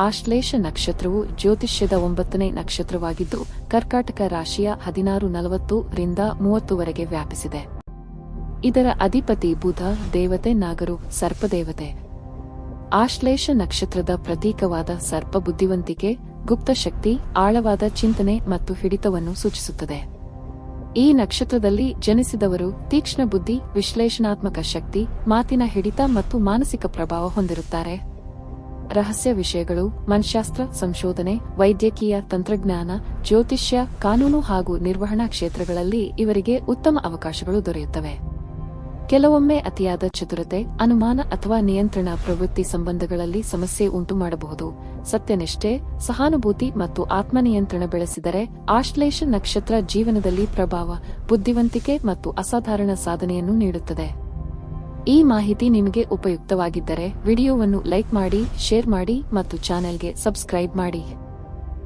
ಆಶ್ಲೇಷ ನಕ್ಷತ್ರವು ಜ್ಯೋತಿಷ್ಯದ 9ನೇ ನಕ್ಷತ್ರವಾಗಿದ್ದು ಕರ್ಕಾಟಕ ರಾಶಿಯ 16:40 ರಿಂದ 30ವರೆಗೆ ವ್ಯಾಪಿಸಿದೆ. ಇದರ ಅಧಿಪತಿ ಬುಧ, ದೇವತೆ ನಾಗರು, ಸರ್ಪದೇವತೆ. ಆಶ್ಲೇಷ ನಕ್ಷತ್ರದ ಪ್ರತೀಕವಾದ ಸರ್ಪ ಬುದ್ಧಿವಂತಿಕೆ, ಗುಪ್ತ ಶಕ್ತಿ, ಆಳವಾದ ಚಿಂತನೆ ಮತ್ತು ಹಿಡಿತವನ್ನು ಸೂಚಿಸುತ್ತದೆ. ಈ ನಕ್ಷತ್ರದಲ್ಲಿ ಜನಿಸಿದವರು ತೀಕ್ಷ್ಣ ಬುದ್ಧಿ, ವಿಶ್ಲೇಷಣಾತ್ಮಕ ಶಕ್ತಿ, ಮಾತಿನ ಹಿಡಿತ ಮತ್ತು ಮಾನಸಿಕ ಪ್ರಭಾವ ಹೊಂದಿರುತ್ತಾರೆ. ರಹಸ್ಯ ವಿಷಯಗಳು, ಮನಃಶಾಸ್ತ್ರ, ಸಂಶೋಧನೆ, ವೈದ್ಯಕೀಯ, ತಂತ್ರಜ್ಞಾನ, ಜ್ಯೋತಿಷ್ಯ, ಕಾನೂನು ಹಾಗೂ ನಿರ್ವಹಣಾ ಕ್ಷೇತ್ರಗಳಲ್ಲಿ ಇವರಿಗೆ ಉತ್ತಮ ಅವಕಾಶಗಳು ದೊರೆಯುತ್ತವೆ. ಕೆಲವೊಮ್ಮೆ ಅತಿಯಾದ ಚತುರತೆ, ಅನುಮಾನ ಅಥವಾ ನಿಯಂತ್ರಣ ಪ್ರವೃತ್ತಿ ಸಂಬಂಧಗಳಲ್ಲಿ ಸಮಸ್ಯೆ ಉಂಟು ಮಾಡಬಹುದು. ಸತ್ಯನಿಷ್ಠೆ, ಸಹಾನುಭೂತಿ ಮತ್ತು ಆತ್ಮನಿಯಂತ್ರಣ ಬೆಳೆಸಿದರೆ ಆಶ್ಲೇಷ ನಕ್ಷತ್ರ ಜೀವನದಲ್ಲಿ ಪ್ರಭಾವ, ಬುದ್ಧಿವಂತಿಕೆ ಮತ್ತು ಅಸಾಧಾರಣ ಸಾಧನೆಯನ್ನು ನೀಡುತ್ತದೆ. ಈ ಮಾಹಿತಿ ನಿಮಗೆ ಉಪಯುಕ್ತವಾಗಿದ್ದರೆ ವಿಡಿಯೋವನ್ನು ಲೈಕ್ ಮಾಡಿ, ಶೇರ್ ಮಾಡಿ ಮತ್ತು ಚಾನೆಲ್ಗೆ ಸಬ್ಸ್ಕ್ರೈಬ್ ಮಾಡಿ.